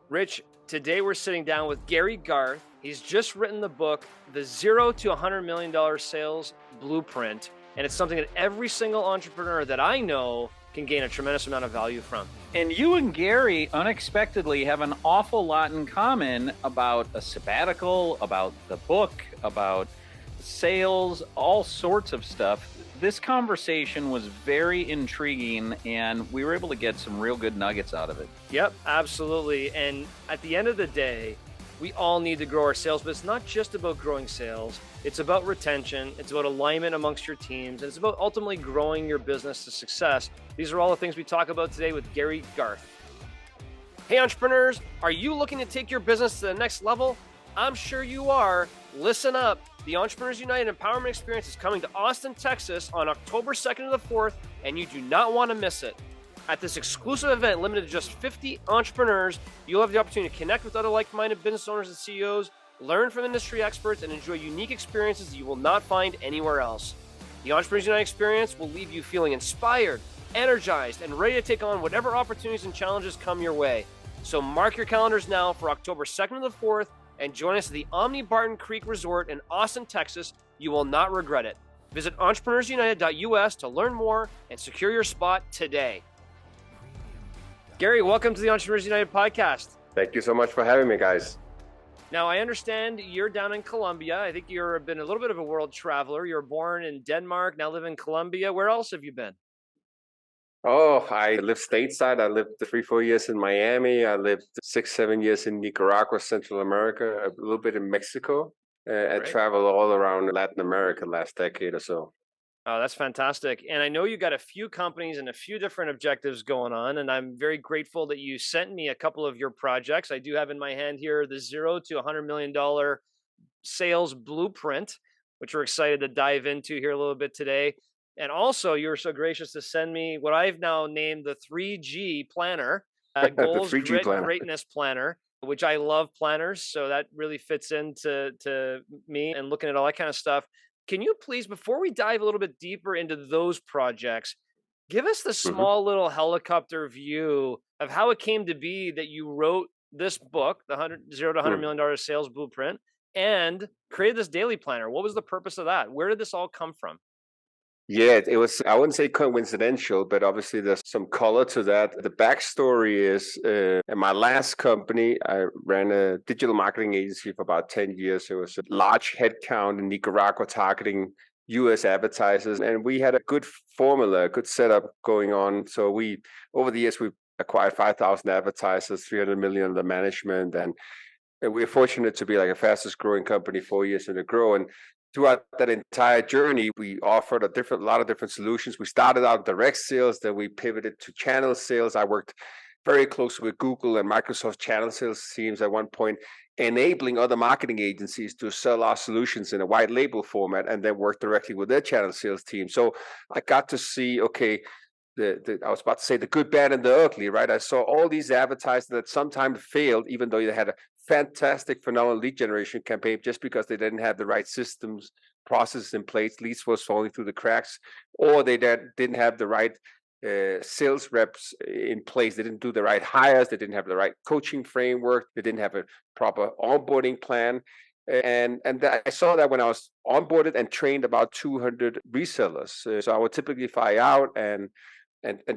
Rich, today we're sitting down with Garth. He's just written the book, The Zero to $100 Million Sales Blueprint. And it's something that every single entrepreneur that I know can gain a tremendous amount of value from. And you and Gary unexpectedly have an awful lot in common about a sabbatical, about the book, about sales, all sorts of stuff. This conversation was very intriguing, and we were able to get some real good nuggets out of it. Yep, absolutely. And at the end of the day, we all need to grow our sales, but it's not just about growing sales. It's about retention. It's about alignment amongst your teams. And it's about ultimately growing your business to success. These are all the things we talk about today with Garth. Hey, entrepreneurs, are you looking to take your business to the next level? I'm sure you are. Listen up. The Entrepreneurs United Empowerment Experience is coming to Austin, Texas on October 2nd to the 4th, and you do not want to miss it. At this exclusive event, limited to just 50 entrepreneurs, you'll have the opportunity to connect with other like-minded business owners and CEOs, learn from industry experts, and enjoy unique experiences that you will not find anywhere else. The Entrepreneurs United Experience will leave you feeling inspired, energized, and ready to take on whatever opportunities and challenges come your way. So mark your calendars now for October 2nd to the 4th, and join us at the Omni Barton Creek Resort in Austin, Texas. You will not regret it. Visit entrepreneursunited.us to learn more and secure your spot today. Gary, welcome to the Entrepreneurs United podcast. Thank you so much for having me, guys. Now, I understand you're down in Colombia. I think you've been a little bit of a world traveler. You were born in Denmark, now live in Colombia. Where else have you been? Oh, I lived stateside. I lived 3-4 years in Miami. I lived 6-7 years in Nicaragua, Central America, a little bit in Mexico. I traveled all around Latin America last decade or so. Oh, that's fantastic. And I know you got a few companies and a few different objectives going on. And I'm very grateful that you sent me a couple of your projects. I do have in my hand here the $0 to $100 million sales blueprint, which we're excited to dive into here a little bit today. And also, you were so gracious to send me what I've now named the 3G planner, Goals, the 3G Grit, planner. Greatness Planner, which I love planners. So that really fits into me and looking at all that kind of stuff. Can you please, before we dive a little bit deeper into those projects, give us the small little helicopter view of how it came to be that you wrote this book, the $0 to $100 million Sales Blueprint, and created this daily planner? What was the purpose of that? Where did this all come from? Yeah, it was, I wouldn't say coincidental, but obviously there's some color to that. The backstory is, in my last company, I ran a digital marketing agency for about 10 years. It was a large headcount in Nicaragua targeting US advertisers. And we had a good formula, a good setup going on. So over the years, we acquired 5,000 advertisers, 300 million under management. And we're fortunate to be like the fastest growing company 4 years in a grow. And throughout that entire journey, we offered a lot of different solutions. We started out direct sales, then we pivoted to channel sales. I worked very closely with Google and Microsoft channel sales teams at one point, enabling other marketing agencies to sell our solutions in a white label format and then work directly with their channel sales team. So I got to see, okay, I was about to say the good, bad, and the ugly, right? I saw all these advertisers that sometimes failed, even though they had a fantastic, phenomenal lead generation campaign, just because they didn't have the right systems, processes in place. Leads was falling through the cracks, or they didn't have the right sales reps in place. They didn't do the right hires. They didn't have the right coaching framework. They didn't have a proper onboarding plan. And I saw that when I was onboarded and trained about 200 resellers. So I would typically fly out and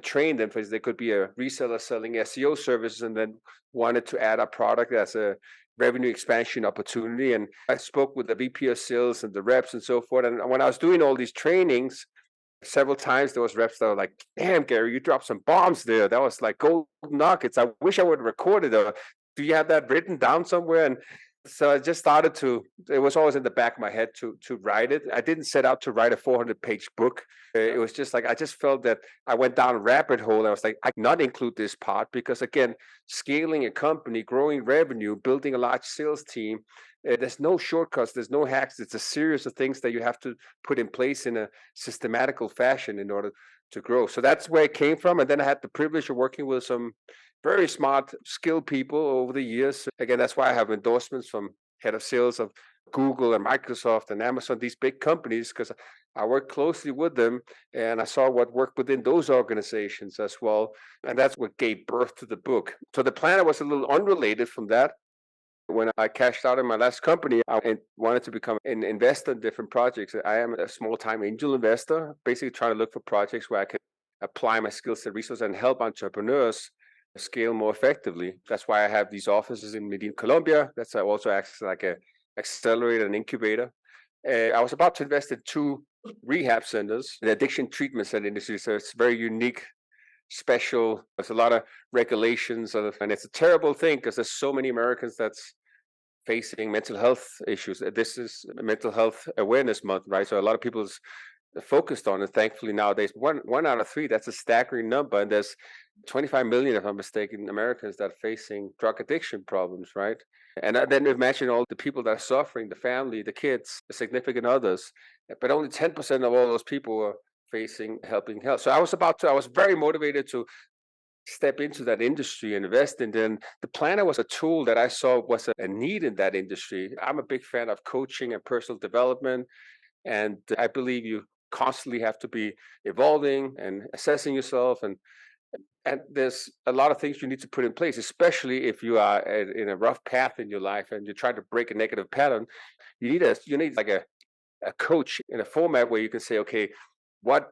train them, because they could be a reseller selling SEO services and then wanted to add a product as a revenue expansion opportunity. And I spoke with the VP of sales and the reps and so forth. And when I was doing all these trainings, several times there was reps that were like, damn, Gary, you dropped some bombs there. That was like gold nuggets. I wish I would have recorded it. Do you have that written down somewhere? And so I just started it was always in the back of my head to write it. I didn't set out to write a 400-page book. It was just like, I just felt that I went down a rabbit hole. And I was like, I cannot include this part because, again, scaling a company, growing revenue, building a large sales team, there's no shortcuts, there's no hacks. It's a series of things that you have to put in place in a systematical fashion in order to grow. So that's where it came from. And then I had the privilege of working with some very smart, skilled people over the years. Again, that's why I have endorsements from head of sales of Google and Microsoft and Amazon, these big companies, because I worked closely with them and I saw what worked within those organizations as well. And that's what gave birth to the book. So the planet was a little unrelated from that. When I cashed out in my last company, I wanted to become an investor in different projects. I am a small time angel investor, basically trying to look for projects where I could apply my skills and resources and help entrepreneurs scale more effectively. That's why I have these offices in Medellin, Colombia. That's also acts like a accelerator and incubator. I was about to invest in two rehab centers, the addiction treatment center industry. So it's very unique, special. There's a lot of regulations, and it's a terrible thing because there's so many Americans that's facing mental health issues. This is Mental Health Awareness Month, right? So a lot of people's focused on it. Thankfully nowadays, one out of three, that's a staggering number. And there's 25 million, if I'm mistaken, Americans that are facing drug addiction problems, right? And then imagine all the people that are suffering, the family, the kids, the significant others. But only 10% of all those people are facing helping health. So I was very motivated to step into that industry and invest in. Then the planner was a tool that I saw was a need in that industry. I'm a big fan of coaching and personal development. And I believe you constantly have to be evolving and assessing yourself. And there's a lot of things you need to put in place, especially if you are in a rough path in your life and you're trying to break a negative pattern. You need like a coach in a format where you can say, okay, what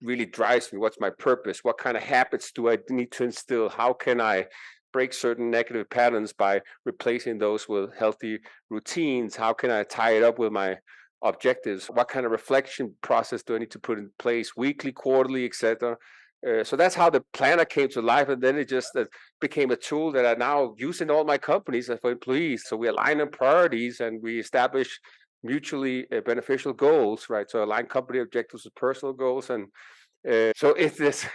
really drives me? What's my purpose? What kind of habits do I need to instill? How can I break certain negative patterns by replacing those with healthy routines? How can I tie it up with my objectives? What kind of reflection process do I need to put in place weekly, quarterly, etc.? So that's how the planner came to life, and then it just became a tool that I now use in all my companies for employees. So we align on priorities and we establish mutually beneficial goals, right? So align company objectives with personal goals, and so it's this.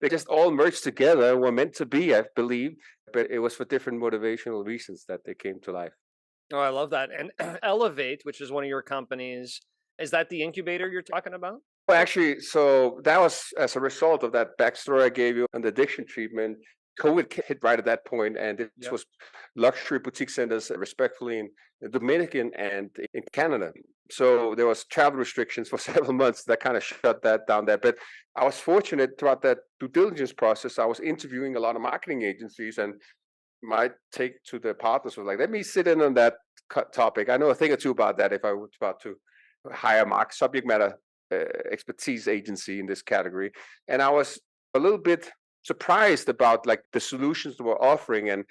They just all merged together and were meant to be, I believe, but it was for different motivational reasons that they came to life. Oh, I love that. And Elevate, which is one of your companies, is that the incubator you're talking about? Well, actually, so that was as a result of that backstory I gave you on the addiction treatment. COVID hit right at that point, and this Yep. was luxury boutique centers, respectfully, in the Dominican and in Canada. So there was travel restrictions for several months that kind of shut that down there. But I was fortunate throughout that due diligence process. I was interviewing a lot of marketing agencies, and my take to the partners was like, let me sit in on that topic. I know a thing or two about that if I was about to hire a subject matter expertise agency in this category. And I was a little bit surprised about like the solutions they were offering. And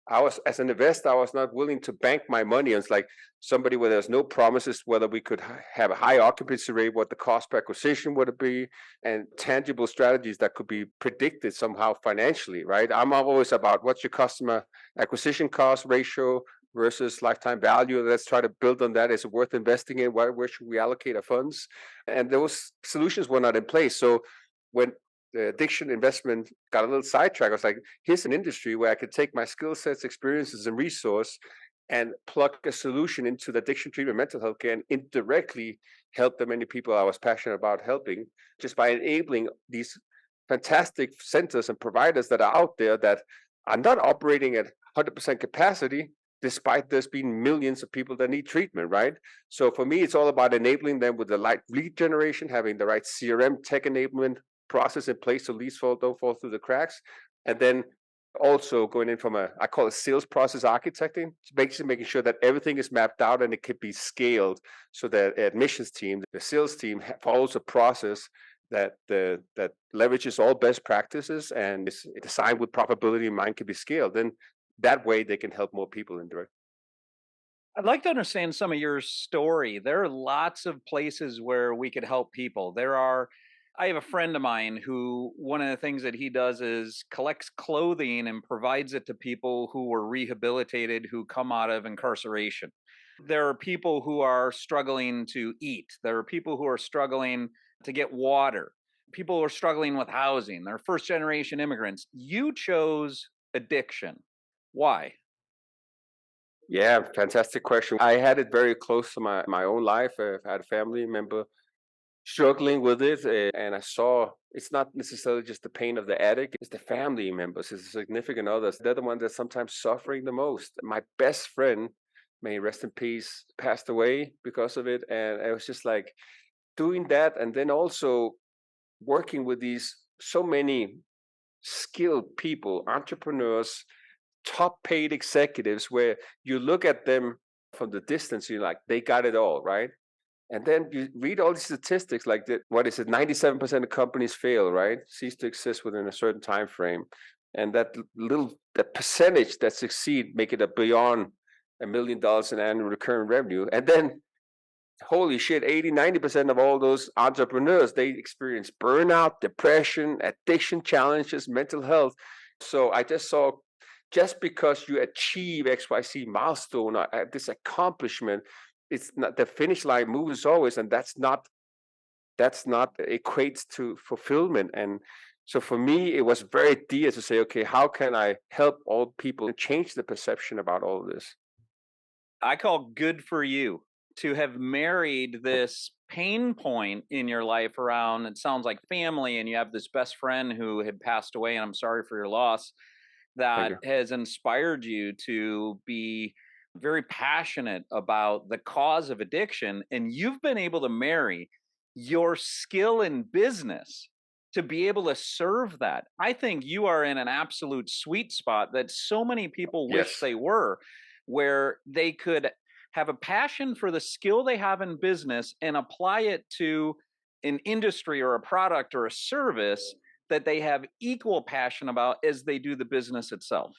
I was, as an investor, I was not willing to bank my money. And it's like somebody where there's no promises whether we could have a high occupancy rate, what the cost per acquisition would be, and tangible strategies that could be predicted somehow financially, right? I'm always about what's your customer acquisition cost ratio versus lifetime value. Let's try to build on that. Is it worth investing in? Where should we allocate our funds? And those solutions were not in place. So when the addiction investment got a little sidetracked, I was like, here's an industry where I could take my skill sets, experiences, and resource and plug a solution into the addiction treatment, mental health care, and indirectly help the many people I was passionate about helping just by enabling these fantastic centers and providers that are out there that are not operating at 100% capacity, despite there's been millions of people that need treatment, right? So for me, it's all about enabling them with the right lead generation, having the right CRM tech enablement process in place so leads don't fall through the cracks. And then also going in from I call it sales process architecting, basically making sure that everything is mapped out and it could be scaled so that admissions team, the sales team follows a process that leverages all best practices and is designed with profitability in mind, can be scaled. Then that way they can help more people indirectly. I'd like to understand some of your story. There are lots of places where we could help people. I have a friend of mine who one of the things that he does is collects clothing and provides it to people who were rehabilitated who come out of incarceration. There are people who are struggling to eat. There are people who are struggling to get water. People who are struggling with housing. They're first generation immigrants. You chose addiction. Why? Yeah, fantastic question. I had it very close to my own life. I've had a family member struggling with it, and I saw it's not necessarily just the pain of the addict, it's the family members, it's the significant others. They're the ones that sometimes suffering the most. My best friend may he rest in peace, passed away because of it. And I was just like doing that. And then also working with these so many skilled people, entrepreneurs, top paid executives, where you look at them from the distance, you're like, they got it all, right? And then you read all these statistics like that, what is it, 97% of companies fail, right? Cease to exist within a certain time frame. And that percentage that succeed make it a beyond $1 million in annual recurring revenue. And then holy shit, 80-90% of all those entrepreneurs, they experience burnout, depression, addiction challenges, mental health. So I just saw, just because you achieve XYZ milestone or this accomplishment, it's not the finish line moves always, and that's not equates to fulfillment. And so for me, it was very dear to say, okay, how can I help all people change the perception about all of this? I call good for you to have married this pain point in your life around, it sounds like family, and you have this best friend who had passed away, and I'm sorry for your loss, Thank that you. has inspired you to be very passionate about the cause of addiction. And you've been able to marry your skill in business to be able to serve that. I think you are in an absolute sweet spot that so many people wish Yes. they were, where they could have a passion for the skill they have in business and apply it to an industry or a product or a service that they have equal passion about as they do the business itself.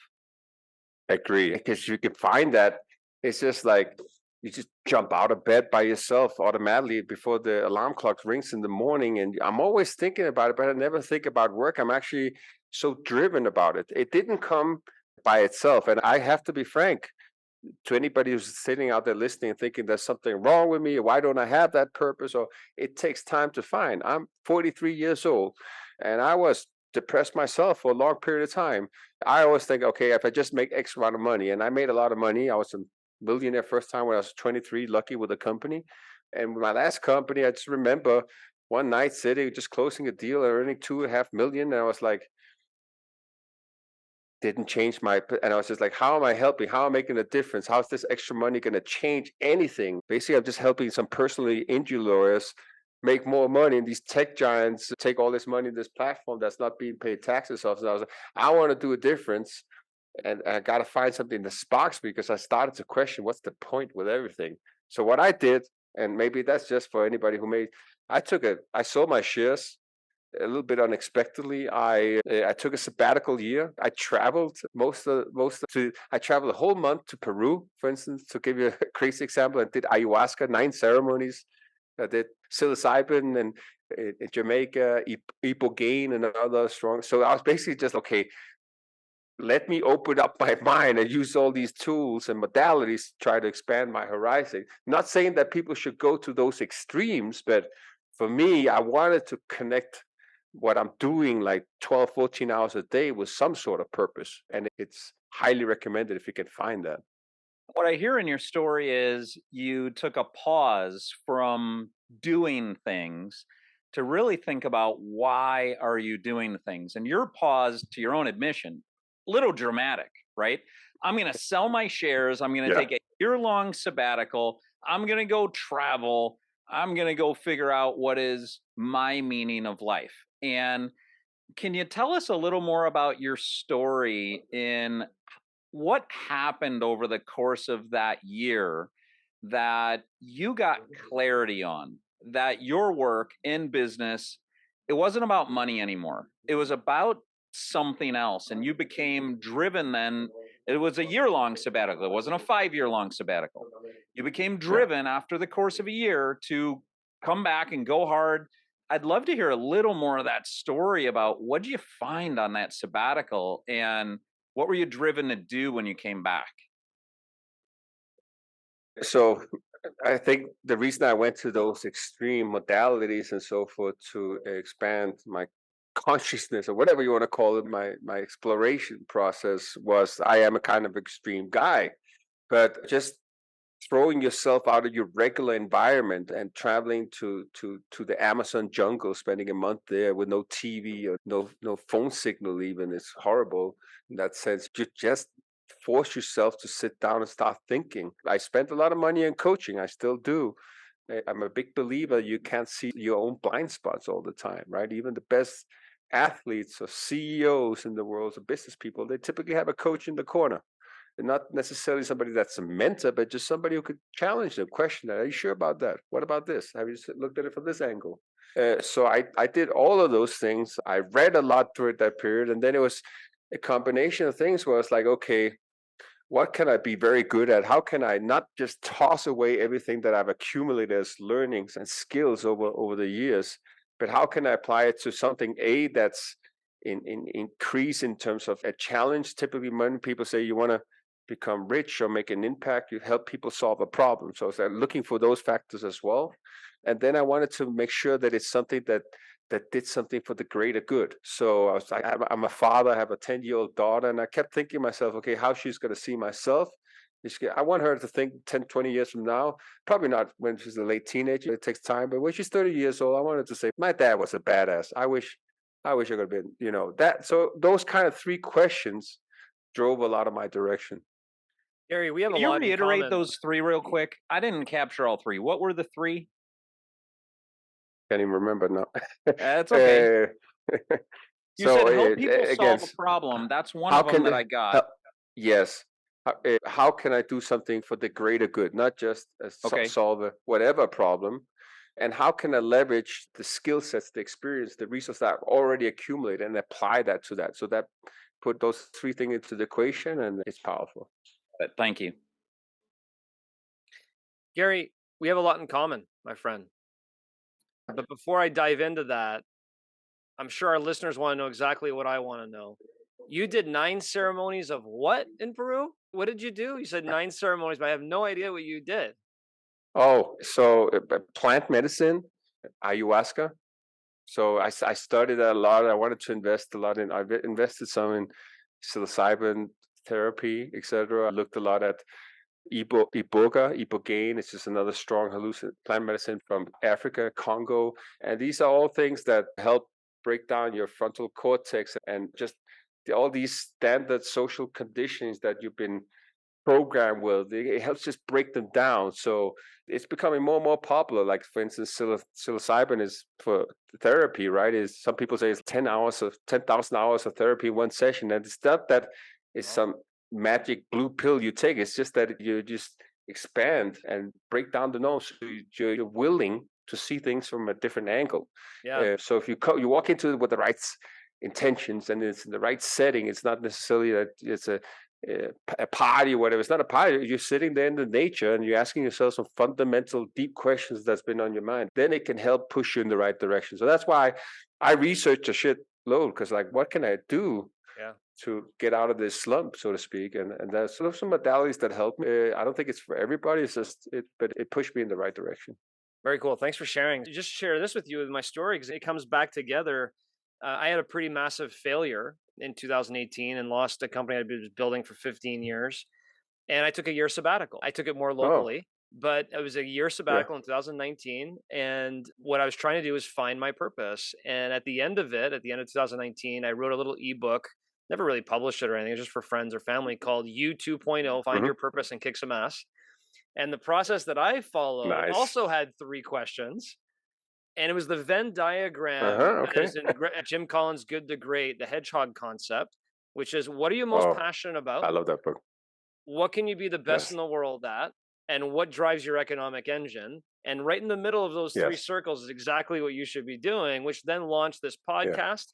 Agree, because you can find that it's just like you just jump out of bed by yourself automatically before the alarm clock rings in the morning. And I'm always thinking about it, but I never think about work. I'm actually so driven about it. It didn't come by itself. And I have to be frank to anybody who's sitting out there listening and thinking there's something wrong with me, or why don't I have that purpose? Or it takes time to find. I'm 43 years old and I was depressed myself for a long period of time. I always think, okay, if I just make X amount of money, and I made a lot of money, I was a millionaire first time when I was 23, lucky with a company. And with my last company, I just remember one night sitting, just closing a deal and earning 2.5 million. And I was like, didn't change and I was just like, how am I helping? How am I making a difference? How's this extra money going to change anything? Basically, I'm just helping some personally injured lawyers make more money, and these tech giants take all this money in this platform that's not being paid taxes off. So I was like, I want to do a difference, and I got to find something that sparks me, because I started to question what's the point with everything. So what I did, and maybe that's just for anybody who may, I sold my shares a little bit unexpectedly. I took a sabbatical year. I traveled I traveled a whole month to Peru, for instance, to give you a crazy example. I did ayahuasca, 9 ceremonies. I did psilocybin and in Jamaica, ibogaine and other strong. So I was basically just, okay, let me open up my mind and use all these tools and modalities to try to expand my horizon. Not saying that people should go to those extremes, but for me, I wanted to connect what I'm doing like 12, 14 hours a day with some sort of purpose. And it's highly recommended if you can find that. What I hear in your story is you took a pause from doing things to really think about why are you doing things. And your pause, to your own admission, little dramatic, right? I'm going to sell my shares. I'm going to Yeah. take a year-long sabbatical. I'm going to go travel. I'm going to go figure out what is my meaning of life. And can you tell us a little more about your story in what happened over the course of that year that you got clarity on that your work in business, it wasn't about money anymore, it was about something else, and you became driven then? It was a year-long sabbatical, it wasn't a 5-year long sabbatical. You became Yeah. driven after the course of a year to come back and go hard. I'd love to hear a little more of that story about what did you find on that sabbatical, and what were you driven to do when you came back? So I think the reason I went to those extreme modalities and so forth to expand my consciousness, or whatever you want to call it, my exploration process, was I am a kind of extreme guy. But just throwing yourself out of your regular environment and traveling to the Amazon jungle, spending a month there with no TV or no phone signal even, is horrible in that sense. You just force yourself to sit down and start thinking. I spent a lot of money in coaching. I still do. I'm a big believer you can't see your own blind spots all the time, right? Even the best athletes or CEOs in the world or business people, they typically have a coach in the corner. And not necessarily somebody that's a mentor, but just somebody who could challenge them, question that. Are you sure about that? What about this? Have you looked at it from this angle? So I did all of those things. I read a lot during that period. And then it was a combination of things where it's like, okay, what can I be very good at? How can I not just toss away everything that I've accumulated as learnings and skills over the years, but how can I apply it to something that's in increase in terms of a challenge? Typically, when people say you want to become rich or make an impact, you help people solve a problem. So I'm looking for those factors as well. And then I wanted to make sure that it's something that did something for the greater good. So I was like, I'm a father, I have a 10-year-old daughter, and I kept thinking to myself, okay, how she's going to see myself. I want her to think 10, 20 years from now, probably not when she's a late teenager, it takes time, but when she's 30 years old, I want her to say, my dad was a badass. I wish I could have been, that. So those kind of three questions drove a lot of my direction. Gary, we have Can a lot you reiterate in common. those three real quick? I didn't capture all three. What were the three? Can't even remember now. That's okay. You So said help people again, solve a problem. That's one how of them can that they I got. help? Yes. How can I do something for the greater good, not just Okay. solve whatever problem? And how can I leverage the skill sets, the experience, the resources that I've already accumulated and apply that to that? So that put those three things into the equation, and it's powerful. Thank you. Gary, we have a lot in common, my friend. But before I dive into that, I'm sure our listeners want to know exactly what I want to know. You did 9 ceremonies of what in Peru? What did you do? You said 9 ceremonies, but I have no idea what you did. Oh, so plant medicine, ayahuasca. So I studied that a lot. I wanted to invest a lot I've invested some in psilocybin therapy, etc. I looked a lot at ibogaine. It's just another strong plant medicine from Africa, Congo. And these are all things that help break down your frontal cortex and just all these standard social conditions that you've been programmed with. It helps just break them down. So it's becoming more and more popular. Like, for instance, psilocybin is for therapy, right? Is some people say it's 10,000 hours of therapy in one session. And it's not that it's some magic blue pill you take. It's just that you just expand and break down the norms. So you're willing to see things from a different angle. Yeah. So if you walk into it with the right intentions and it's in the right setting, it's not necessarily that it's a party or whatever. It's not a party. You're sitting there in the nature and you're asking yourself some fundamental, deep questions that's been on your mind. Then it can help push you in the right direction. So that's why I researched a shit load, because like, what can I do to get out of this slump, so to speak? And there's sort of some modalities that help me. I don't think it's for everybody. It's just but it pushed me in the right direction. Very cool. Thanks for sharing. Just share this with you with my story because it comes back together. I had a pretty massive failure in 2018 and lost a company I'd been building for 15 years. And I took a year sabbatical. I took it more locally, but it was a year sabbatical in 2019. And what I was trying to do was find my purpose. And at the end of 2019, I wrote a little ebook, never really published it or anything, it was just for friends or family, called You 2.0, Find Your Purpose and Kick Some Ass. And the process that I followed also had 3 questions. And it was the Venn diagram that is in Jim Collins' Good to Great, the hedgehog concept, which is, what are you most passionate about? I love that book. What can you be the best in the world at? And what drives your economic engine? And right in the middle of those 3 circles is exactly what you should be doing, which then launched this podcast.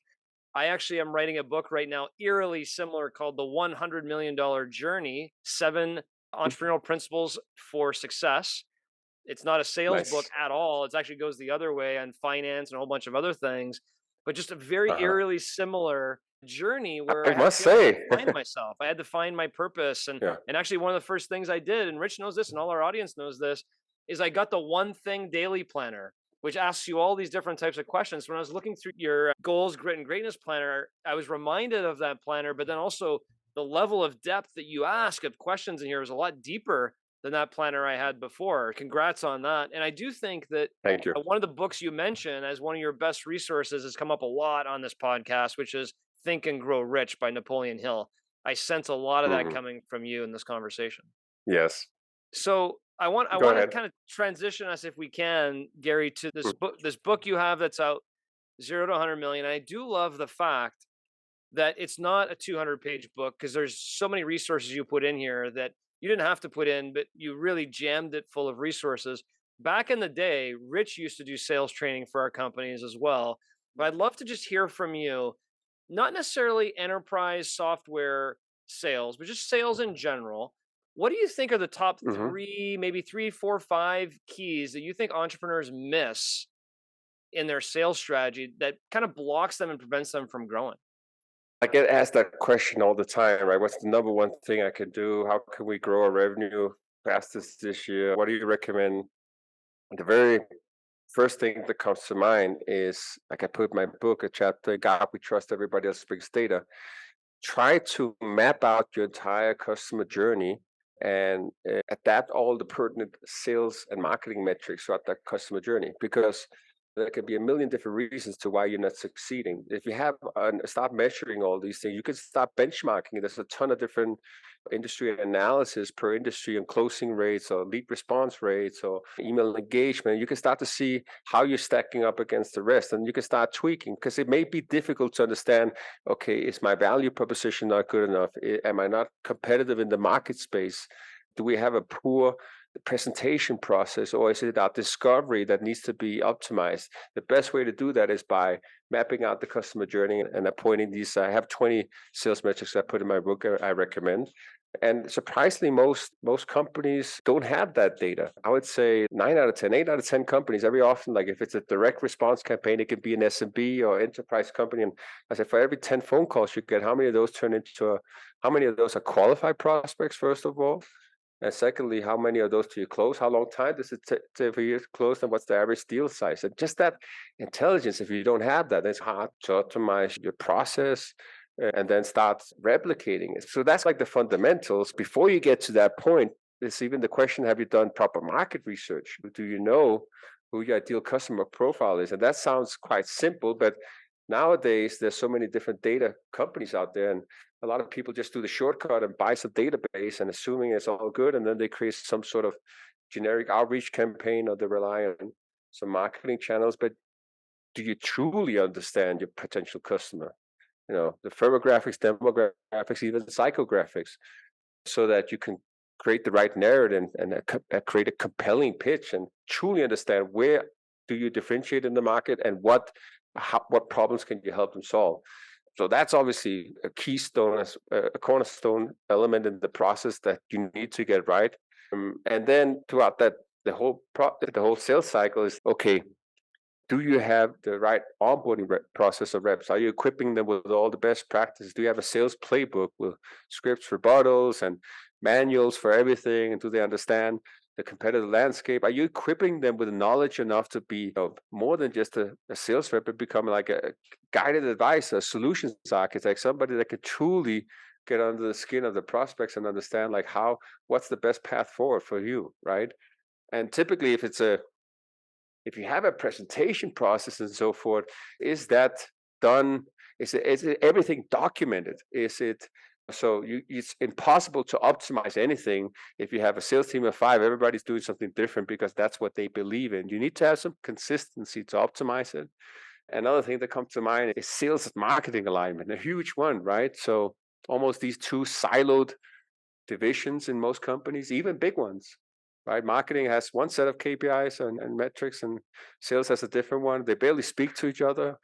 I actually am writing a book right now, eerily similar, called The $100 Million Journey, 7 Entrepreneurial Principles for Success. It's not a sales book at all. It actually goes the other way on finance and a whole bunch of other things, but just a very eerily similar journey where I had to find myself. I had to find my purpose. And actually one of the first things I did, and Rich knows this and all our audience knows this, is I got the One Thing Daily Planner, which asks you all these different types of questions. When I was looking through your Goals, Grit, and Greatness Planner, I was reminded of that planner, but then also the level of depth that you ask of questions in here is a lot deeper than that planner I had before. Congrats on that. And I do think that one of the books you mentioned as one of your best resources has come up a lot on this podcast, which is Think and Grow Rich by Napoleon Hill. I sense a lot of that Mhm. coming from you in this conversation. Yes. So I Go want to ahead. kind of transition us, if we can, Gary, to Mm. this book you have that's out, 0 to 100 million. I do love the fact that it's not a 200-page book, because there's so many resources you put in here that you didn't have to put in, but you really jammed it full of resources. Back in the day, Rich used to do sales training for our companies as well. But I'd love to just hear from you, not necessarily enterprise software sales, but just sales in general. What do you think are the top Mhm. three, maybe three, four, five keys that you think entrepreneurs miss in their sales strategy that kind of blocks them and prevents them from growing? I get asked that question all the time, right? What's the number one thing I can do? How can we grow our revenue fastest this year? What do you recommend? The very first thing that comes to mind is, like I put in my book, a chapter, God, we trust everybody else brings data. Try to map out your entire customer journey and adapt all the pertinent sales and marketing metrics throughout that customer journey, because there can be a million different reasons to why you're not succeeding. If you have start measuring all these things, you can start benchmarking. There's a ton of different industry analysis per industry and closing rates or lead response rates or email engagement. You can start to see how you're stacking up against the rest, and you can start tweaking, because it may be difficult to understand, okay, is my value proposition not good enough? Am I not competitive in the market space? Do we have a poor presentation process, or is it our discovery that needs to be optimized? The best way to do that is by mapping out the customer journey and appointing these. I have 20 sales metrics I put in my book I recommend. And surprisingly, most companies don't have that data. I would say 9 out of 10, 8 out of 10 companies, every often, like if it's a direct response campaign, it could be an SMB or enterprise company. And I said, for every 10 phone calls you get, how many of those turn into how many of those are qualified prospects, first of all? And secondly, how many of those do you close? How long time does it take for you to close? And what's the average deal size? And just that intelligence, if you don't have that, it's hard to optimize your process and then start replicating it. So that's like the fundamentals. Before you get to that point, there's even the question, have you done proper market research? Do you know who your ideal customer profile is? And that sounds quite simple, but nowadays there's so many different data companies out there, and a lot of people just do the shortcut and buy some database and assuming it's all good, and then they create some sort of generic outreach campaign, or they rely on some marketing channels. But do you truly understand your potential customer? You know, the firmographics, demographics, even psychographics, so that you can create the right narrative and create a compelling pitch and truly understand where do you differentiate in the market, and what problems can you help them solve. So that's obviously a keystone, a cornerstone element in the process that you need to get right. And then throughout that, the whole sales cycle is, okay, do you have the right onboarding process of reps? Are you equipping them with all the best practices? Do you have a sales playbook with scripts, rebuttals, and manuals for everything? And do they understand the competitive landscape? Are you equipping them with knowledge enough to be, more than just a sales rep, but become like a guided advisor, a solutions architect, somebody that could truly get under the skin of the prospects and understand like what's the best path forward for you, right? And typically, if you have a presentation process and so forth, is that done? Is it everything documented? Is it so it's impossible to optimize anything if you have a sales team of 5, everybody's doing something different because that's what they believe in. You need to have some consistency to optimize it. Another thing that comes to mind is sales and marketing alignment, a huge one, right? So almost these two siloed divisions in most companies, even big ones, right? Marketing has one set of KPIs and metrics, and sales has a different one. They barely speak to each other.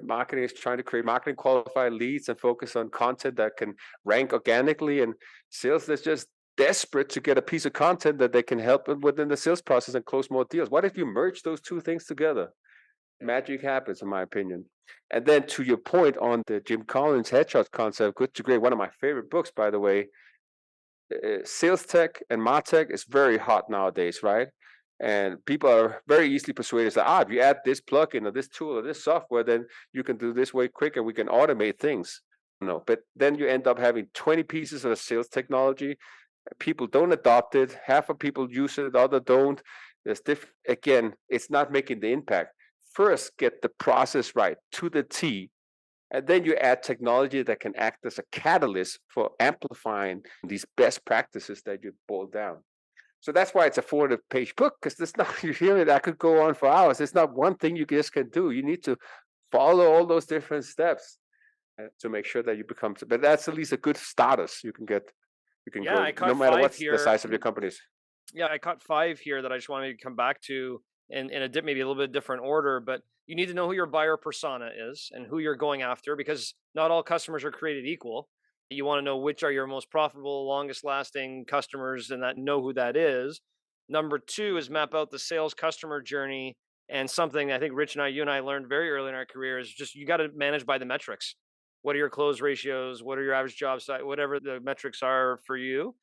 Marketing is trying to create marketing qualified leads and focus on content that can rank organically, and sales is just desperate to get a piece of content that they can help within the sales process and close more deals. What if you merge those two things together? Magic happens, in my opinion. And then to your point on the Jim Collins headshot concept, Good to Great, one of my favorite books, by the way. Sales tech and martech is very hot nowadays, right? And people are very easily persuaded that, if you add this plugin or this tool or this software, then you can do this way quicker. We can automate things. No, but then you end up having 20 pieces of sales technology. People don't adopt it. Half of people use it, the other don't. There's again, it's not making the impact. First, get the process right to the T, And then you add technology that can act as a catalyst for amplifying these best practices that you boiled down. So that's why it's a 400-page book, because there's not, you hear it, I could go on for hours. It's not one thing you just can do. You need to follow all those different steps to make sure that you become, but that's at least a good status you can get. You can Yeah, grow I no caught matter 5 what's the here. size of your companies. Yeah, I caught 5 here that I just wanted to come back to in a maybe a little bit different order, but you need to know who your buyer persona is and who you're going after, because not all customers are created equal. You want to know which are your most profitable, longest lasting customers, and that know who that is. Number 2 is map out the sales customer journey. And something I think Rich and you and I learned very early in our career is just you got to manage by the metrics. What are your close ratios? What are your average job size? Whatever the metrics are for you.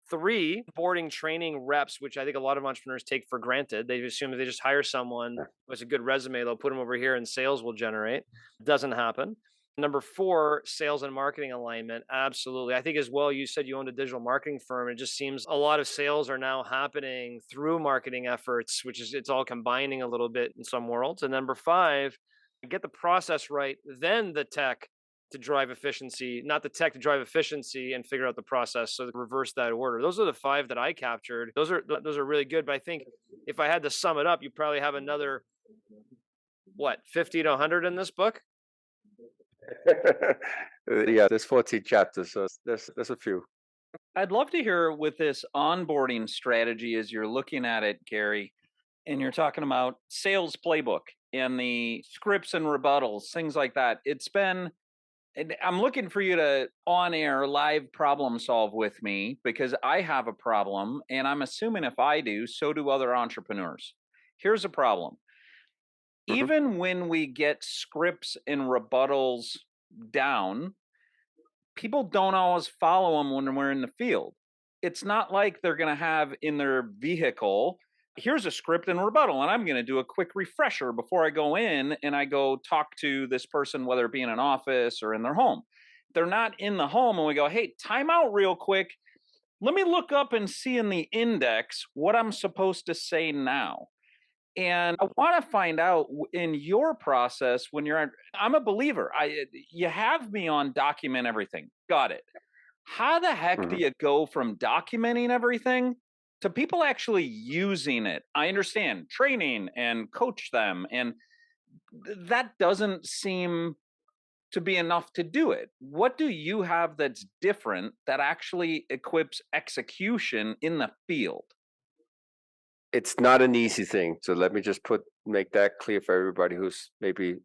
3, boarding training reps, which I think a lot of entrepreneurs take for granted. They assume if they just hire someone with a good resume, they'll put them over here and sales will generate. Doesn't happen. Number 4, sales and marketing alignment. Absolutely. I think as well, you said you owned a digital marketing firm. It just seems a lot of sales are now happening through marketing efforts, which is it's all combining a little bit in some worlds. And number 5, get the process right, then the tech to drive efficiency, not the tech to drive efficiency and figure out the process. So reverse that order. Those are the 5 that I captured. Those are really good. But I think if I had to sum it up, you probably have another 50 to 100 in this book. Yeah, there's 14 chapters, so there's a few. I'd love to hear with this onboarding strategy as you're looking at it, Gary, and you're talking about sales playbook and the scripts and rebuttals, things like that. And I'm looking for you to on air live problem solve with me, because I have a problem, and I'm assuming if I do, so do other entrepreneurs. Here's a problem. Even when we get scripts and rebuttals down, people don't always follow them when we're in the field. It's not like they're going to have in their vehicle, here's a script and rebuttal, and I'm going to do a quick refresher before I go in and I go talk to this person, whether it be in an office or in their home. They're not in the home and we go, hey, time out real quick. Let me look up and see in the index what I'm supposed to say now. And I want to find out in your process when I'm a believer. You have me on document everything. Got it. How the heck do you go from documenting everything to people actually using it? I understand training and coach them, and that doesn't seem to be enough to do it. What do you have that's different that actually equips execution in the field? It's not an easy thing. So let me just make that clear for everybody who's maybe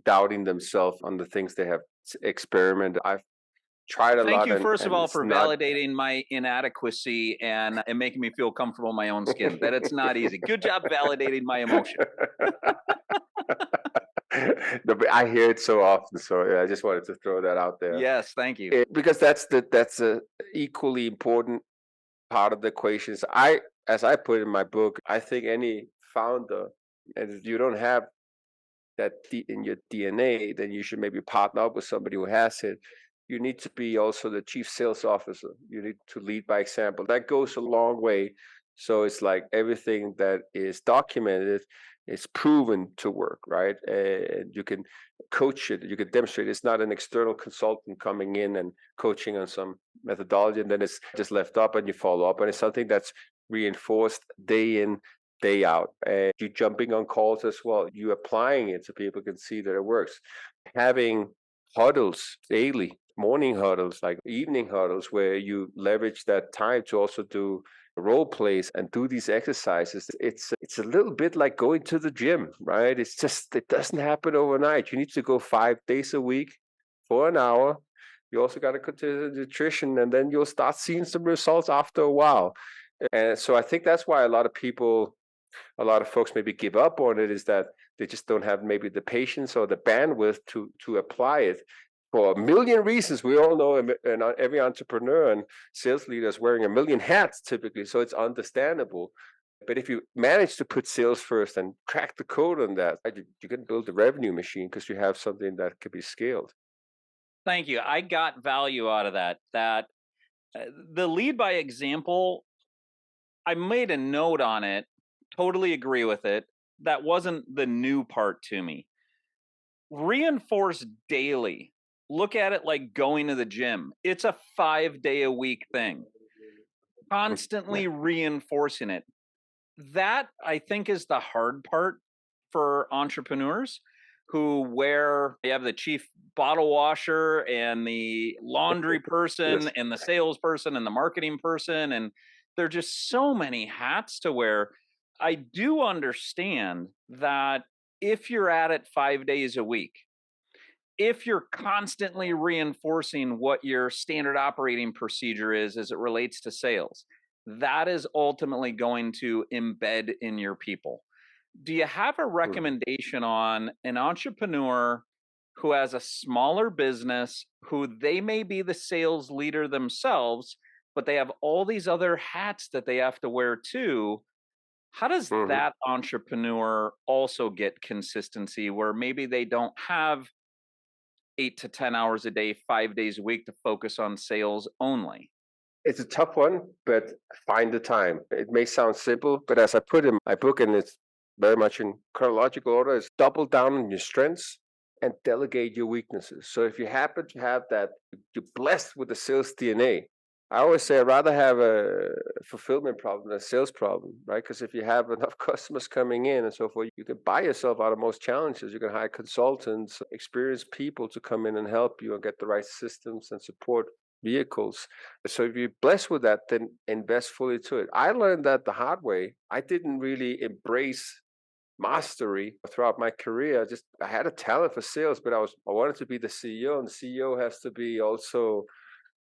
doubting themselves on the things they have experimented. I've tried a lot. Thank you, and first of all, for not validating my inadequacy and making me feel comfortable in my own skin. That it's not easy. Good job validating my emotion. No, but I hear it so often, so yeah, I just wanted to throw that out there. Yes, thank you. Because that's a equally important part of the equations. As I put in my book, I think any founder, and if you don't have that in your DNA, then you should maybe partner up with somebody who has it. You need to be also the chief sales officer. You need to lead by example. That goes a long way. So it's like everything that is documented is proven to work, right? And you can coach it, you can demonstrate. It's not an external consultant coming in and coaching on some methodology, and then it's just left up and you follow up. And it's something that's reinforced day in, day out. And you jumping on calls as well. You applying it so people can see that it works. Having huddles daily, morning huddles, like evening huddles, where you leverage that time to also do role plays and do these exercises. It's a little bit like going to the gym, right? It doesn't happen overnight. You need to go 5 days a week for an hour. You also got to consider nutrition, and then you'll start seeing some results after a while. And so I think that's why a lot of folks maybe give up on it, is that they just don't have maybe the patience or the bandwidth to apply it. For a million reasons. We all know every entrepreneur and sales leader is wearing a million hats typically, so it's understandable. But if you manage to put sales first and crack the code on that, you can build a revenue machine because you have something that can be scaled. Thank you. I got value out of that. The lead by example, I made a note on it, totally agree with it. That wasn't the new part to me. reinforce daily. Look at it like going to the gym. It's a 5-day-a-week thing. Constantly reinforcing it. That, I think, is the hard part for entrepreneurs who you have the chief bottle washer and the laundry person and the salesperson and the marketing person. And there are just so many hats to wear. I do understand that if you're at it 5 days a week, if you're constantly reinforcing what your standard operating procedure is as it relates to sales, that is ultimately going to embed in your people. Do you have a recommendation on an entrepreneur who has a smaller business, who they may be the sales leader themselves, but they have all these other hats that they have to wear too? How does that entrepreneur also get consistency where maybe they don't have 8 to 10 hours a day, 5 days a week to focus on sales only? It's a tough one, but find the time. It may sound simple, but as I put in my book, and it's very much in chronological order, is double down on your strengths and delegate your weaknesses. So if you happen to have that, you're blessed with the sales DNA. I always say I'd rather have a fulfillment problem than a sales problem, right? Because if you have enough customers coming in and so forth, you can buy yourself out of most challenges. You can hire consultants, experienced people to come in and help you and get the right systems and support vehicles. So if you're blessed with that, then invest fully to it. I learned that the hard way. I didn't really embrace mastery throughout my career. I had a talent for sales, but I wanted to be the CEO, and the CEO has to be also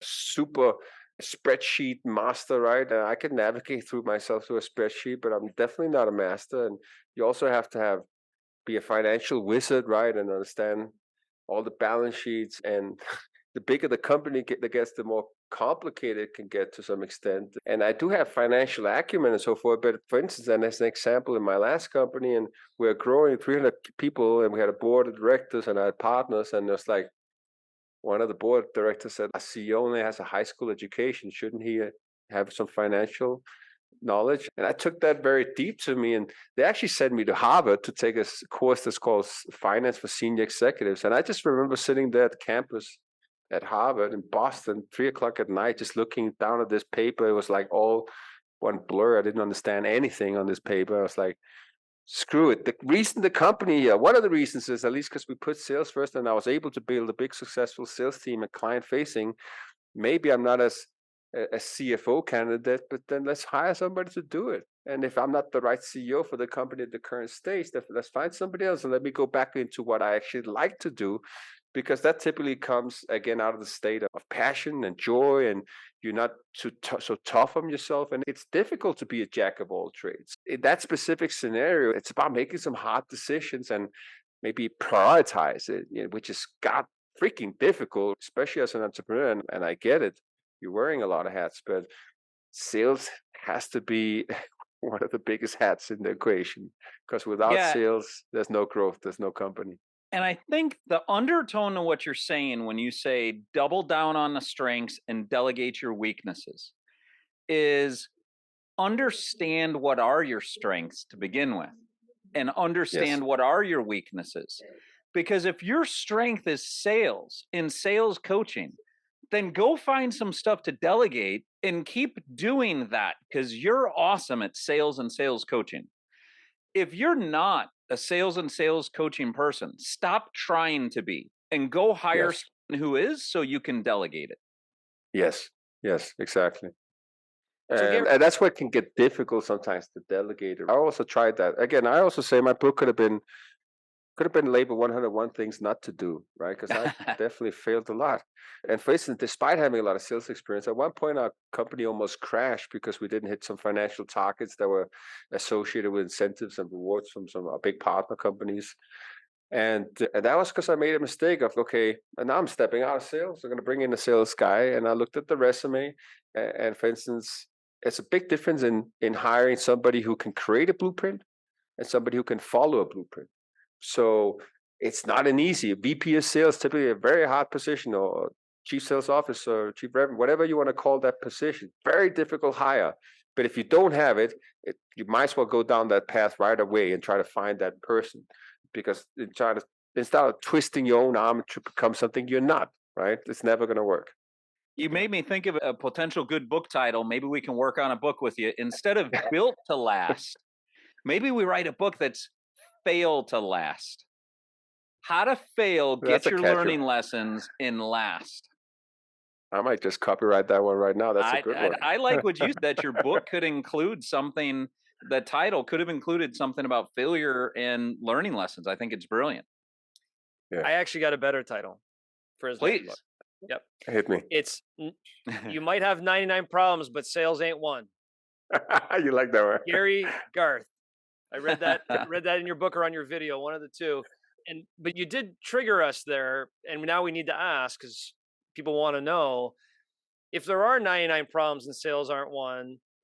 super spreadsheet master, right? I can navigate through myself through a spreadsheet, but I'm definitely not a master. And you also have to be a financial wizard, right? And understand all the balance sheets. And the bigger the company that gets, the more complicated it can get to some extent. And I do have financial acumen and so forth. But for instance, and as an example, in my last company, and we're growing 300 people, and we had a board of directors and I had partners, and there's like, one of the board directors said, a CEO only has a high school education. Shouldn't he have some financial knowledge? And I took that very deep to me. And they actually sent me to Harvard to take a course that's called Finance for Senior Executives. And I just remember sitting there at campus at Harvard in Boston, 3:00 at night, just looking down at this paper. It was like all one blur. I didn't understand anything on this paper. I was like, screw it. One of the reasons is, at least because we put sales first, and I was able to build a big successful sales team and client facing. Maybe I'm not as a CFO candidate, but then let's hire somebody to do it. And if I'm not the right CEO for the company at the current stage, let's find somebody else, and let me go back into what I actually like to do, because that typically comes again out of the state of passion and joy, and you're not so tough on yourself. And it's difficult to be a jack of all trades. In that specific scenario, it's about making some hard decisions and maybe prioritize it, which is God freaking difficult, especially as an entrepreneur. And I get it. You're wearing a lot of hats, but sales has to be one of the biggest hats in the equation, because without sales, there's no growth, there's no company. And I think the undertone of what you're saying when you say double down on the strengths and delegate your weaknesses is understand what are your strengths to begin with, and understand what are your weaknesses. Because if your strength is sales and sales coaching, then go find some stuff to delegate and keep doing that, because you're awesome at sales and sales coaching. If you're not a sales and sales coaching person, stop trying to be and go hire someone who is, so you can delegate it. Yes, exactly. And that's what can get difficult sometimes, to delegate it. I also tried that. Again, I also say my book could have been labeled 101 Things Not to Do, right? Because I definitely failed a lot. And for instance, despite having a lot of sales experience, at one point our company almost crashed because we didn't hit some financial targets that were associated with incentives and rewards from some of our big partner companies. And that was because I made a mistake of, okay, and now I'm stepping out of sales. I'm going to bring in a sales guy. And I looked at the resume. And for instance, it's a big difference in hiring somebody who can create a blueprint and somebody who can follow a blueprint. So it's not an easy. VP of sales, typically a very hard position, or chief sales officer, chief revenue, whatever you want to call that position. Very difficult hire. But if you don't have it, you might as well go down that path right away and try to find that person. Because instead of twisting your own arm to become something you're not, right? It's never going to work. You made me think of a potential good book title. Maybe we can work on a book with you. Instead of Built to Last, maybe we write a book that's Fail to Last. How to fail, That's get a your catchy learning lessons, and last. I might just copyright that one right now. That's a good one. I like what you said, that your book could include something, the title could have included something about failure and learning lessons. I think it's brilliant. Yeah. I actually got a better title for his next Please. book. Yep. Hit me. It's you might have 99 problems, but sales ain't one. You like that one? Gary, Garth. I read that in your book or on your video, one of the two. But you did trigger us there, and now we need to ask, because people want to know, if there are 99 problems and sales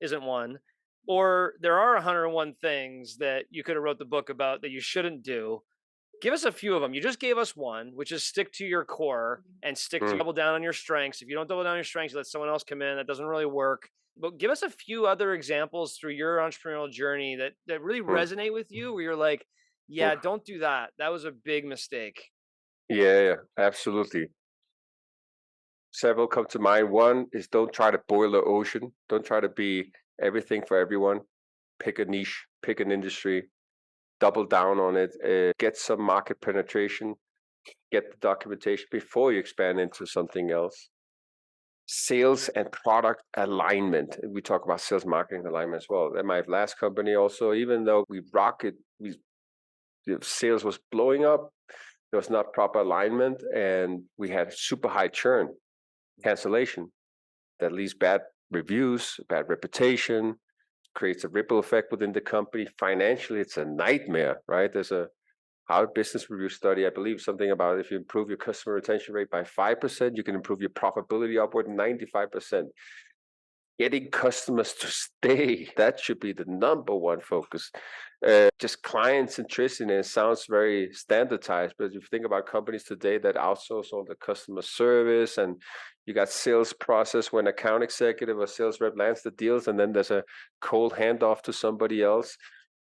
isn't one, or there are 101 things that you could have wrote the book about that you shouldn't do. Give us a few of them. You just gave us one, which is stick to your core and double down on your strengths. If you don't double down on your strengths, you let someone else come in. That doesn't really work. But give us a few other examples through your entrepreneurial journey that really resonate with you, where you're like, yeah, don't do that. That was a big mistake. Yeah, absolutely. Several come to mind. One is, don't try to boil the ocean. Don't try to be everything for everyone. Pick a niche, pick an industry, double down on it, get some market penetration, get the documentation before you expand into something else. Sales and product alignment. We talk about sales marketing alignment as well. At my last company also, even though the sales was blowing up, there was not proper alignment, and we had super high churn, cancellation. That leaves bad reviews, bad reputation, creates a ripple effect within the company. Financially, it's a nightmare, right? There's a Harvard Business Review study, I believe, something about if you improve your customer retention rate by 5%, you can improve your profitability upward 95%. Getting customers to stay, that should be the number one focus. Just client centricity, it sounds very standardized, but if you think about companies today that outsource all the customer service, and you got sales process when account executive or sales rep lands the deals, and then there's a cold handoff to somebody else.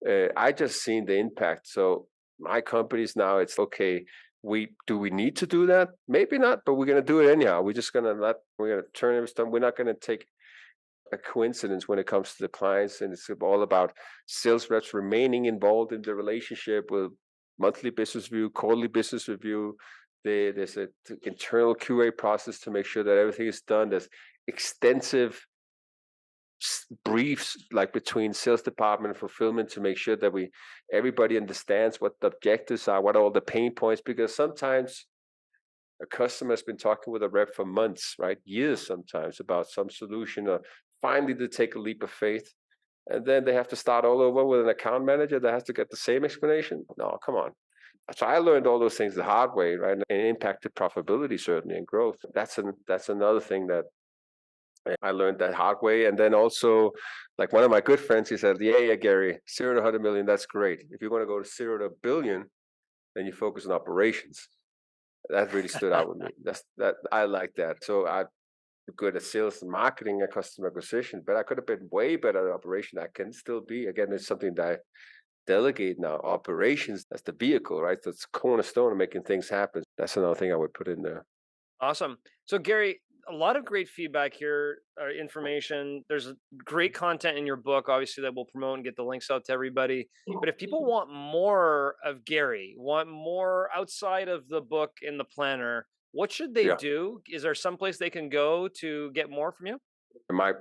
I just seen the impact. So my companies now, it's okay. We need to do that? Maybe not, but we're going to do it anyhow. We're going to turn everything. We're not going to take a coincidence when it comes to the clients, and it's all about sales reps remaining involved in the relationship with monthly business review, quarterly business review. There's an internal QA process to make sure that everything is done. There's extensive briefs like between sales department and fulfillment to make sure that everybody understands what the objectives are, what are all the pain points, because sometimes a customer has been talking with a rep for months, right? Years sometimes, about some solution, or finally they take a leap of faith, and then they have to start all over with an account manager that has to get the same explanation. No, come on. So I learned all those things the hard way, right? And it impacted profitability certainly and growth. That's another thing that I learned that hard way. And then also, like one of my good friends, he said, yeah, Gary, 0 to 100 million, that's great. If you want to go to 0 to a billion, then you focus on operations. That really stood out with me. I like that. So I'm good at sales and marketing and customer acquisition, but I could have been way better at operation. I can still be. Again, it's something that I delegate now. Operations, that's the vehicle, right? That's cornerstone of making things happen. That's another thing I would put in there. Awesome. So Gary, a lot of great feedback here, information. There's great content in your book, obviously, that we'll promote and get the links out to everybody. But if people want more of Gary, want more outside of the book and the planner, what should they do? Is there someplace they can go to get more from you? My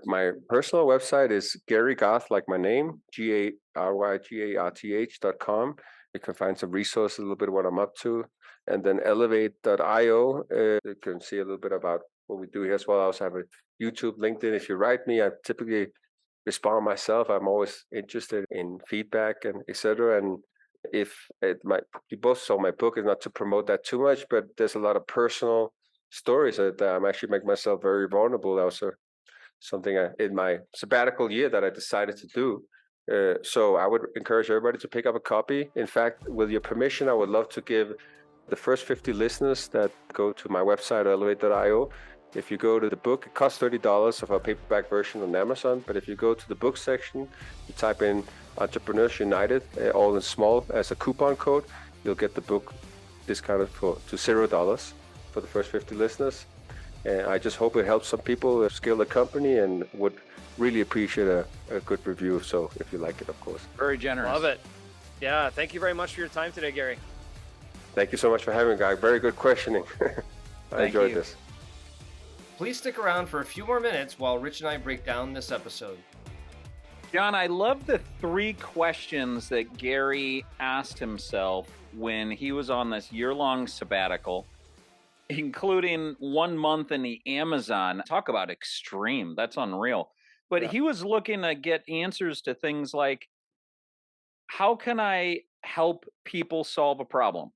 personal website is Gary Garth, like my name, GaryGarth.com. You can find some resources, a little bit of what I'm up to. And then elevate.io, you can see a little bit about what we do here as well. I also have a YouTube, LinkedIn. If you write me, I typically respond myself. I'm always interested in feedback and etc. And you both saw my book, is not to promote that too much, but there's a lot of personal stories that I'm actually making myself very vulnerable. That was something in my sabbatical year that I decided to do. So I would encourage everybody to pick up a copy. In fact, with your permission, I would love to give the first 50 listeners that go to my website, elevate.io. If you go to the book, it costs $30 of a paperback version on Amazon. But if you go to the book section, you type in Entrepreneurs United, all in small, as a coupon code, you'll get the book discounted to $0 for the first 50 listeners. And I just hope it helps some people scale the company, and would really appreciate a good review. So if you like it, of course. Very generous. Love it. Yeah. Thank you very much for your time today, Gary. Thank you so much for having me, guy. Very good questioning. I enjoyed this. Please stick around for a few more minutes while Rich and I break down this episode. John, I love the 3 questions that Gary asked himself when he was on this year-long sabbatical, including 1 month in the Amazon. Talk about extreme. That's unreal. But he was looking to get answers to things like, how can I help people solve a problem?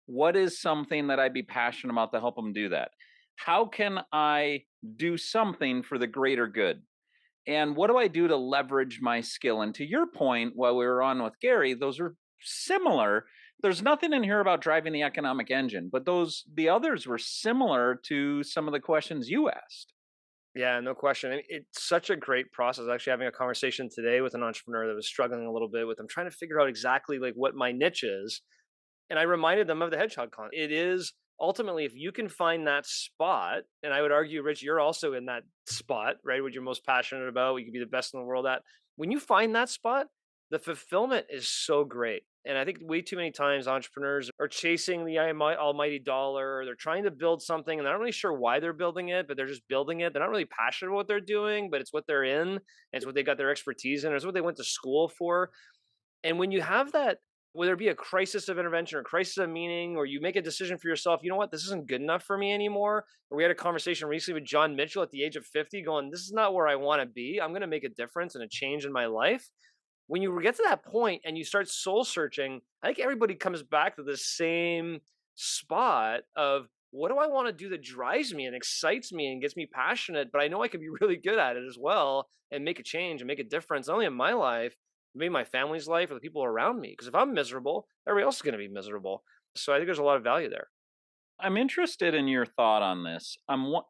What is something that I'd be passionate about to help them do that? How can I do something for the greater good? And what do I do to leverage my skill? And to your point, while we were on with Gary, those are similar. There's nothing in here about driving the economic engine, but the others were similar to some of the questions you asked. Yeah, no question. I mean, it's such a great process. Actually, having a conversation today with an entrepreneur that was struggling a little bit with, I'm trying to figure out exactly like what my niche is. And I reminded them of the hedgehog con. It is ultimately, if you can find that spot, and I would argue, Rich, you're also in that spot, right? What you're most passionate about, what you can be the best in the world at. When you find that spot, the fulfillment is so great. And I think way too many times entrepreneurs are chasing the almighty dollar. Or they're trying to build something and they're not really sure why they're building it, but they're just building it. They're not really passionate about what they're doing, but it's what they're in. And it's what they got their expertise in. It's what they went to school for. And when you have that, whether it be a crisis of intervention or crisis of meaning, or you make a decision for yourself, you know what, this isn't good enough for me anymore. Or we had a conversation recently with John Mitchell at the age of 50 going, this is not where I want to be. I'm going to make a difference and a change in my life. When you get to that point and you start soul searching, I think everybody comes back to the same spot of, what do I want to do that drives me and excites me and gets me passionate, but I know I can be really good at it as well and make a change and make a difference, not only in my life, maybe my family's life or the people around me. Because if I'm miserable, everybody else is going to be miserable. So I think there's a lot of value there. I'm interested in your thought on this.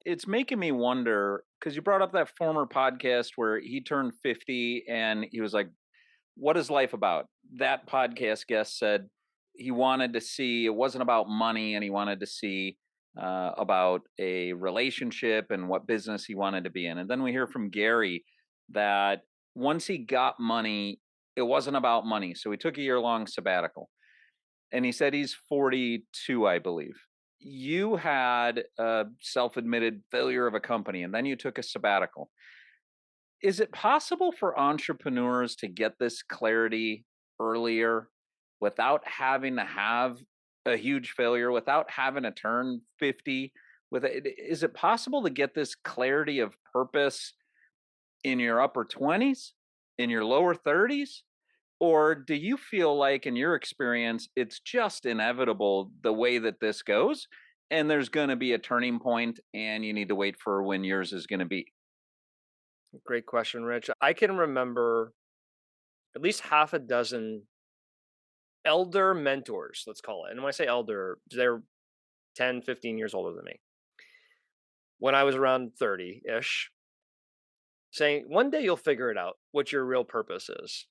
It's making me wonder, because you brought up that former podcast where he turned 50 and he was like, what is life about? That podcast guest said he wanted to see, it wasn't about money, and he wanted to see about a relationship and what business he wanted to be in. And then we hear from Gary that once he got money, it wasn't about money. So he took a year-long sabbatical. And he said he's 42, I believe. You had a self-admitted failure of a company, and then you took a sabbatical. Is it possible for entrepreneurs to get this clarity earlier without having to have a huge failure, without having to turn 50? Is it possible to get this clarity of purpose in your upper 20s, in your lower 30s? Or do you feel like, in your experience, it's just inevitable the way that this goes, and there's going to be a turning point and you need to wait for when yours is going to be? Great question, Rich. I can remember at least half a dozen elder mentors, let's call it. And when I say elder, they're 10, 15 years older than me. When I was around 30-ish, saying, one day you'll figure it out, what your real purpose is.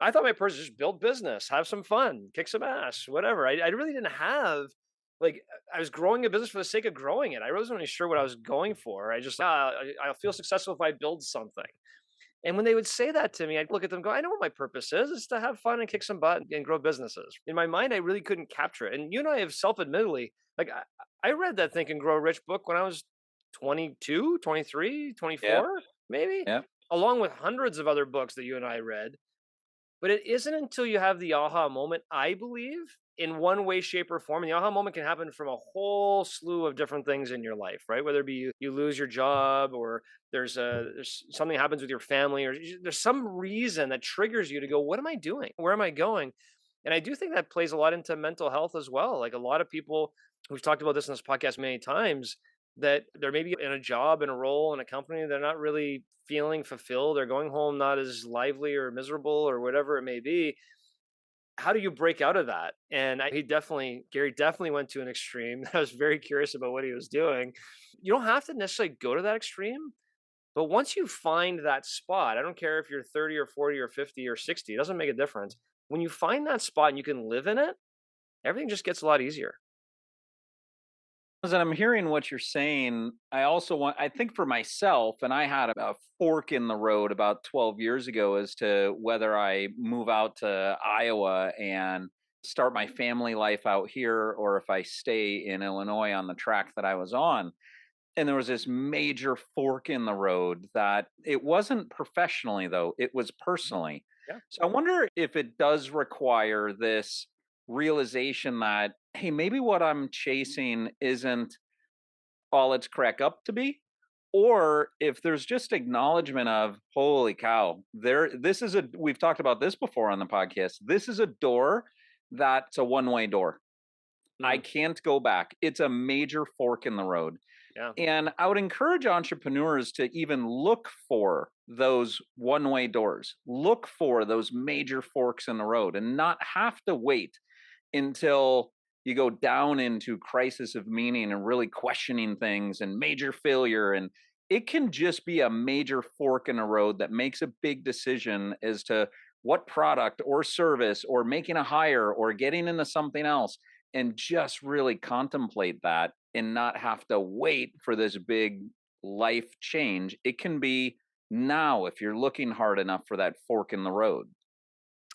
I thought my purpose was just build business, have some fun, kick some ass, whatever. I really didn't have, like, I was growing a business for the sake of growing it. I wasn't really sure what I was going for. I just, I'll feel successful if I build something. And when they would say that to me, I'd look at them and go, I know what my purpose is. It's to have fun and kick some butt and grow businesses. In my mind, I really couldn't capture it. And you and I have self-admittedly, like, I read that Think and Grow Rich book when I was 22, 23, 24, maybe, along with hundreds of other books that you and I read. But it isn't until you have the aha moment, I believe, in one way, shape, or form. And the aha moment can happen from a whole slew of different things in your life, right? Whether it be you lose your job, or there's something happens with your family, or there's some reason that triggers you to go, what am I doing? Where am I going? And I do think that plays a lot into mental health as well. Like, a lot of people, we've talked about this in this podcast many times, that they're maybe in a job, in a role, in a company, they're not really feeling fulfilled. They're going home not as lively or miserable or whatever it may be. How do you break out of that? And Gary definitely went to an extreme. I was very curious about what he was doing. You don't have to necessarily go to that extreme, but once you find that spot, I don't care if you're 30 or 40 or 50 or 60, it doesn't make a difference. When you find that spot and you can live in it, everything just gets a lot easier. As I'm hearing what you're saying, I think for myself, and I had a fork in the road about 12 years ago as to whether I move out to Iowa and start my family life out here or if I stay in Illinois on the track that I was on. And there was this major fork in the road that it wasn't professionally, though, it was personally. Yeah. So I wonder if it does require this realization that, hey, maybe what I'm chasing isn't all it's crack up to be, or if there's just acknowledgement of, holy cow, we've talked about this before on the podcast. This is a door that's a one-way door. I can't go back. It's a major fork in the road. Yeah. And I would encourage entrepreneurs to even look for those one-way doors, look for those major forks in the road, and not have to wait until you go down into crisis of meaning and really questioning things and major failure. And it can just be a major fork in the road that makes a big decision as to what product or service or making a hire or getting into something else, and just really contemplate that and not have to wait for this big life change. It can be now if you're looking hard enough for that fork in the road.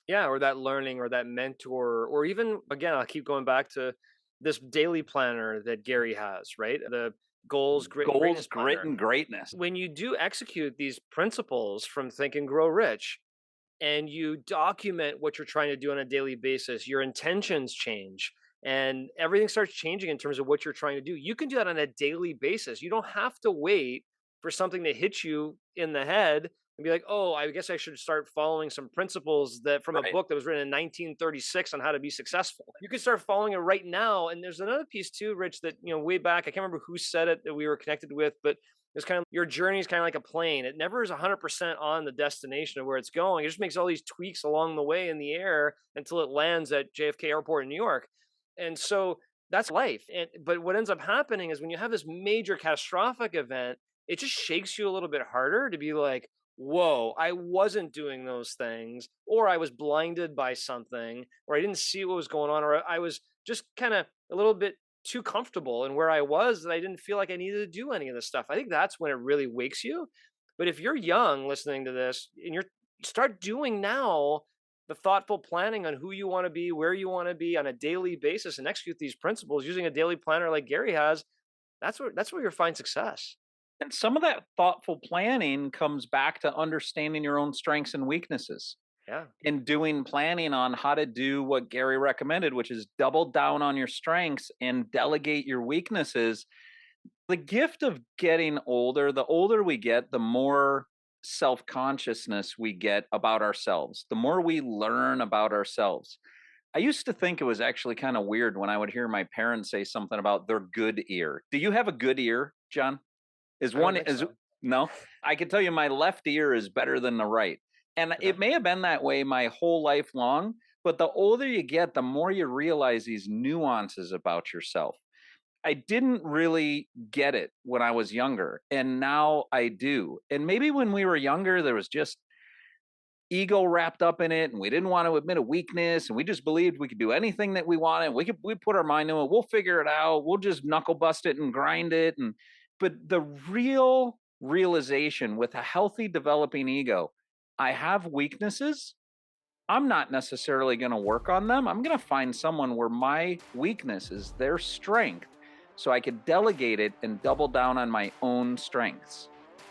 Yeah, or that learning or that mentor, or even, again, I'll keep going back to this daily planner that Gary has, right? The goals, grit, and Goals, greatness grit, planner. and greatness. When you do execute these principles from Think and Grow Rich, and you document what you're trying to do on a daily basis, your intentions change and everything starts changing in terms of what you're trying to do. You can do that on a daily basis. You don't have to wait for something to hit you in the head and be like, oh, I guess I should start following some principles that from a Right. book that was written in 1936 on how to be successful. You can start following it right now. And there's another piece too, Rich, that, way back, I can't remember who said it that we were connected with, but it's kind of your journey is kind of like a plane. It never is 100% on the destination of where it's going. It just makes all these tweaks along the way in the air until it lands at JFK Airport in New York. And so that's life. But what ends up happening is when you have this major catastrophic event, it just shakes you a little bit harder to be like, whoa, I wasn't doing those things, or I was blinded by something, or I didn't see what was going on, or I was just kind of a little bit too comfortable in where I was that I didn't feel like I needed to do any of this stuff. I think that's when it really wakes you. But if you're young listening to this and start doing now the thoughtful planning on who you want to be, where you want to be on a daily basis and execute these principles using a daily planner like Gary has, that's where you'll find success. And some of that thoughtful planning comes back to understanding your own strengths and weaknesses Yeah. and doing planning on how to do what Gary recommended, which is double down on your strengths and delegate your weaknesses. The gift of getting older, the older we get, the more self-consciousness we get about ourselves, the more we learn about ourselves. I used to think it was actually kind of weird when I would hear my parents say something about their good ear. Do you have a good ear, John? I don't think so. No? I can tell you my left ear is better than the right. And Okay. it may have been that way my whole life long, but the older you get, the more you realize these nuances about yourself. I didn't really get it when I was younger, and now I do. And maybe when we were younger, there was just ego wrapped up in it, and we didn't want to admit a weakness, and we just believed we could do anything that we wanted. We put our mind to it. We'll figure it out. We'll just knuckle bust it and grind it. But the real realization with a healthy developing ego, I have weaknesses. I'm not necessarily going to work on them. I'm going to find someone where my weakness is their strength so I could delegate it and double down on my own strengths.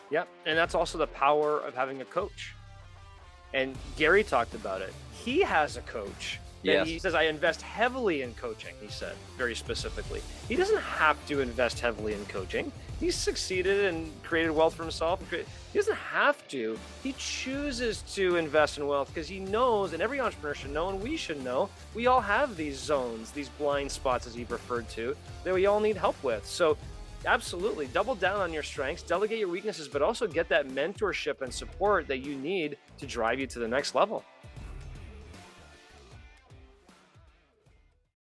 Yep. And that's also the power of having a coach. And Gary talked about it. He has a coach. Yes. He says, I invest heavily in coaching, he said, very specifically. He doesn't have to invest heavily in coaching. He's succeeded and created wealth for himself. He doesn't have to. He chooses to invest in wealth because he knows, and every entrepreneur should know, and we should know, we all have these zones, these blind spots, as he referred to, that we all need help with. So absolutely, double down on your strengths, delegate your weaknesses, but also get that mentorship and support that you need to drive you to the next level.